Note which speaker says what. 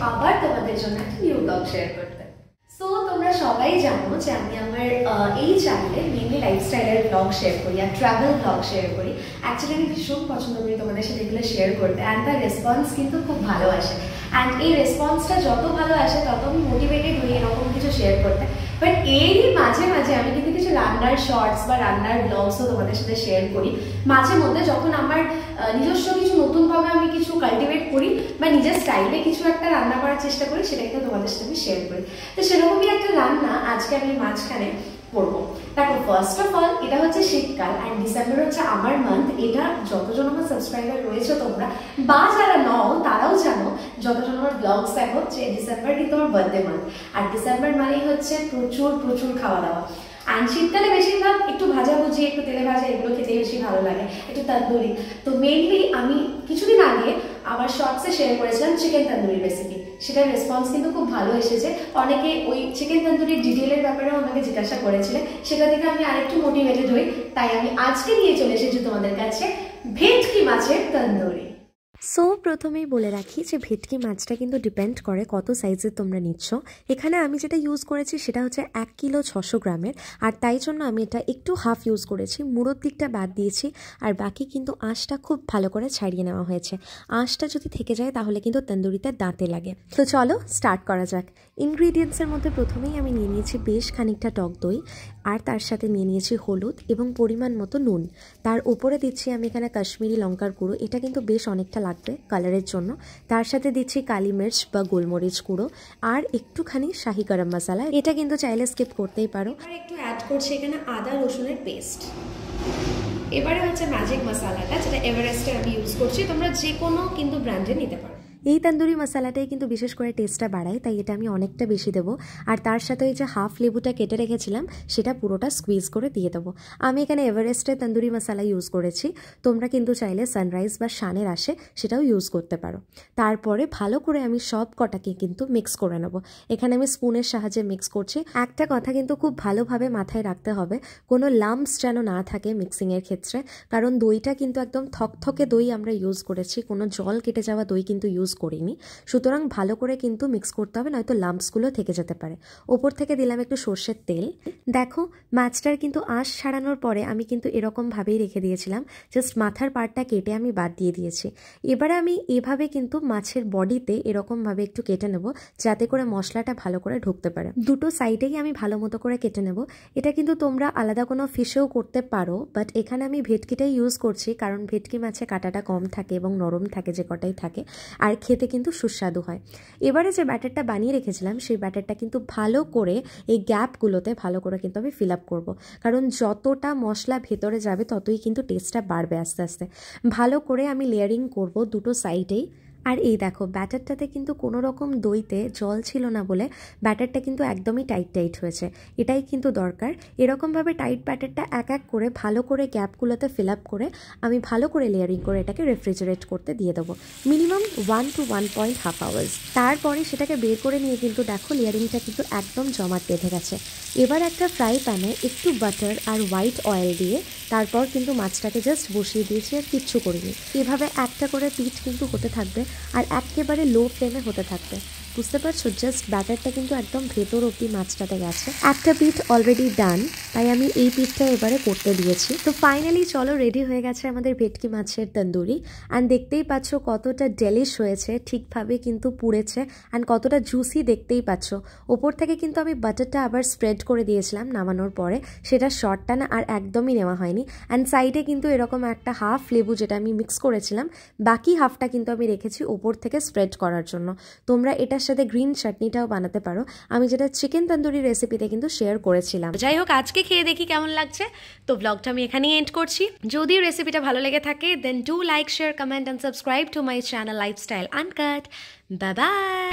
Speaker 1: আবার তোমাদের জন্য একটা নিউ ব্লগ শেয়ার করতে। সো তোমরা সবাই জানো যে আমি আমার এই চ্যানেলে মেনলি লাইফস্টাইলের ব্লগ শেয়ার করি আর ট্রাভেল ব্লগ শেয়ার করি। অ্যাকচুয়ালি আমি ভীষণ পছন্দ করি তোমাদের সাথে এগুলো শেয়ার করতে, অ্যান্ড তার রেসপন্স কিন্তু খুব ভালো আসে। অ্যান্ড এই রেসপন্সটা যত ভালো আসে তত আমি মোটিভেটেড হই এরকম কিছু শেয়ার করতে। বাট এরই মাঝে মাঝে আমি কিন্তু কিছু রান্নার শর্টস বা রান্নার ব্লগসও তোমাদের সাথে শেয়ার করি। মাঝে মধ্যে যখন আমার নিজস্ব কিছু নতুনভাবে আমি কিছু কাল্টিভেট করি বা নিজের স্টাইলে কিছু একটা রান্না করার চেষ্টা করি, সেটা কিন্তু তোমাদের সাথে আমি শেয়ার করি। তো সেরকমই একটা রান্না আজকে আমি মাঝখানে করবো। দেখো, ফার্স্ট অফ অল এটা হচ্ছে শীতকাল অ্যান্ড ডিসেম্বর হচ্ছে আমার মান্থ। এটা যতজন আমার সাবস্ক্রাইবার রয়েছে তোমরা বা যারা নও তারাও জানো, যতজন আমার ব্লগস দেখো, যে ডিসেম্বর কিন্তু আমার বার্থডে মান্থ। আর ডিসেম্বর মানেই হচ্ছে প্রচুর প্রচুর খাওয়া দাওয়া। অ্যান্ড শীতকালে বেশিরভাগ একটু ভাজাভুজি, একটু তেলে ভাজা, এগুলো খেতে বেশি ভালো লাগে, একটু তন্দুরি। তো মেনলি আমি কিছুদিন আগে আমার শর্টসে শেয়ার করেছিলাম চিকেন তন্দুরি রেসিপি। সেটার রেসপন্স কিন্তু খুব ভালো এসেছে। অনেকে ওই চিকেন তন্দুরির ডিটেলের ব্যাপারেও আমাকে জিজ্ঞাসা করেছিলেন, সেটা থেকে আমি আরেকটু মোটিভেটেড হই। তাই আমি আজকে নিয়ে চলে এসেছি তোমাদের কাছে ভেটকি মাছের তন্দুরি।
Speaker 2: সো প্রথমেই বলে রাখি যে ভেটকি মাছটা কিন্তু ডিপেন্ড করে কত সাইজের তোমরা নিচ্ছ। এখানে আমি যেটা ইউজ করেছি সেটা হচ্ছে 1 কিলো 600 গ্রামের, আর তাই জন্য আমি এটা একটু হাফ ইউজ করেছি, মুড়োর দিকটা বাদ দিয়েছি, আর বাকি কিন্তু আঁশটা খুব ভালো করে ছাড়িয়ে নেওয়া হয়েছে। আঁশটা যদি থেকে যায় তাহলে কিন্তু তন্দুরিতে দাঁতে লাগে। তো চলো স্টার্ট করা যাক। ইনগ্রিডিয়েন্টসের মধ্যে প্রথমেই আমি নিয়ে নিয়েছি বেশ খানিকটা টক দই, আর তার সাথে নিয়ে নিয়েছি হলুদ এবং পরিমাণ মতো নুন। তার উপরে দিচ্ছি আমি এখানে কাশ্মীরি লঙ্কার গুঁড়ো, এটা কিন্তু বেশ অনেকটা লাগবে কালারের জন্য। তার সাথে দিচ্ছি কালি মির্চ বা গোলমরিচ গুঁড়ো, আর একটুখানি শাহি গরম মশলা, এটা কিন্তু চাইলে স্কিপ করতেই পারো।
Speaker 1: আর একটু অ্যাড করছি এখানে আদা রসুনের পেস্ট। এবারে হচ্ছে ম্যাজিক মশলাটা, যেটা এভারেস্টের আমি ইউজ করছি, তোমরা যে কোনো কিন্তু ব্র্যান্ডে নিতে পারো।
Speaker 2: এই তন্দুরি মশলাটাই কিন্তু বিশেষ করে টেস্টটা বাড়ায়, তাই এটা আমি অনেকটা বেশি দেবো। আর তার সাথে ওই যে হাফ লেবুটা কেটে রেখেছিলাম সেটা পুরোটা স্কুইজ করে দিয়ে দেবো। আমি এখানে এভারেস্টের তন্দুরি মশলা ইউজ করেছি, তোমরা কিন্তু চাইলে সানরাইজ বা শানের আসে সেটাও ইউজ করতে পারো। তারপরে ভালো করে আমি সব কটাকে কিন্তু মিক্স করে নেবো। এখানে আমি স্পুনের সাহায্যে মিক্স করছি। একটা কথা কিন্তু খুব ভালোভাবে মাথায় রাখতে হবে, কোনো লাম্পস যেন না থাকে মিক্সিংয়ের ক্ষেত্রে, কারণ দইটা কিন্তু একদম থকথকে দই আমরা ইউজ করেছি, কোনো জল কেটে যাওয়া দই কিন্তু ইউজ করিনি। সুতরাং ভালো করে কিন্তু মিক্স করতে হবে, নয়তো লাম্পসগুলো থেকে যেতে পারে। ওপর থেকে দিলাম একটু সর্ষের তেল। দেখো, মাছটার কিন্তু আঁশ ছাড়ানোর পরে আমি কিন্তু এরকমভাবেই রেখে দিয়েছিলাম, জাস্ট মাথার পার্টটা কেটে আমি বাদ দিয়ে দিয়েছি। এবারে আমি এভাবে কিন্তু মাছের বডিতে এরকমভাবে একটু কেটে নেব, যাতে করে মশলাটা ভালো করে ঢুকতে পারে। দুটো সাইডেই আমি ভালো মতো করে কেটে নেব। এটা কিন্তু তোমরা আলাদা কোনো ফিশেও করতে পারো, বাট এখানে আমি ভেটকিটাই ইউজ করছি, কারণ ভেটকি মাছে কাঁটাটা কম থাকে এবং নরম থাকে যে কটাই থাকে, আর খেতে কিন্তু সুস্বাদু হয়। এবারে যে ব্যাটারটা বানিয়ে রেখেছিলাম সেই ব্যাটারটা কিন্তু ভালো করে এই গ্যাপগুলোতে ভালো করে কিন্তু আমি ফিল আপ করবো, কারণ যতটা মশলা ভেতরে যাবে ততই কিন্তু টেস্টটা বাড়বে আস্তে আস্তে। ভালো করে আমি লেয়ারিং করব দুটো সাইডেই। আর এই দেখো, ব্যাটারটাতে কিন্তু কোনো রকম দইতে জল ছিল না বলে ব্যাটারটা কিন্তু একদমই টাইট টাইট হয়েছে। এটাই কিন্তু দরকার। এরকমভাবে টাইট ব্যাটারটা এক এক করে ভালো করে গ্যাপগুলোতে ফিল আপ করে আমি ভালো করে লেয়ারিং করে এটাকে রেফ্রিজারেট করতে দিয়ে দেবো মিনিমাম 1 to 1.5 আওয়ার্স। তারপরে সেটাকে বের করে নিয়ে কিন্তু দেখো লেয়ারিংটা কিন্তু একদম জমাট বেঁধে গেছে। এবার একটা ফ্রাই প্যানে একটু বাটার আর হোয়াইট অয়েল দিয়ে তারপর কিন্তু মাছটাকে জাস্ট বসিয়ে দিয়েছি, আর কিচ্ছু করিনি। এভাবে একটা করে পিঠ কিন্তু হতে থাকবে, আর একেবারে লো ফ্লেমে হতে থাকবে। বুঝতে পারছো, জাস্ট ব্যাটারটা কিন্তু একদম ভেতর অব্দি মাছটাতে গেছে। একটা পিঠ অলরেডি ডান, তাই আমি এই পিঠটা এবারে করতে দিয়েছি। তো ফাইনালি চলো, রেডি হয়ে গেছে আমাদের ভেটকি মাছের তন্দুরি। অ্যান্ড দেখতেই পাচ্ছ কতটা ডেলিশ হয়েছে, ঠিকভাবে কিন্তু পুড়েছে, অ্যান্ড কতটা জুসি দেখতেই পাচ্ছ। ওপর থেকে কিন্তু আমি বাটারটা আবার স্প্রেড করে দিয়েছিলাম নামানোর পরে, সেটা শর্টটা না আর একদমই নেওয়া হয়নি। অ্যান্ড সাইডে কিন্তু এরকম একটা হাফ লেবু যেটা আমি মিক্স করেছিলাম, বাকি হাফটা কিন্তু আমি রেখেছি ওপর থেকে স্প্রেড করার জন্য। তোমরা এটার সাথে গ্রিন চাটনিটাও বানাতে পারো, আমি যেটা চিকেন তন্দুরি রেসিপিতে কিন্তু শেয়ার করেছিলাম।
Speaker 1: যাই হোক, আজকে খেয়ে দেখি কেমন লাগছে। তো ব্লগটা আমি এখানেই এন্ড করছি। যদি রেসিপিটা ভালো লেগে থাকে then do like, share, comment and subscribe to my channel lifestyle uncut. Bye by.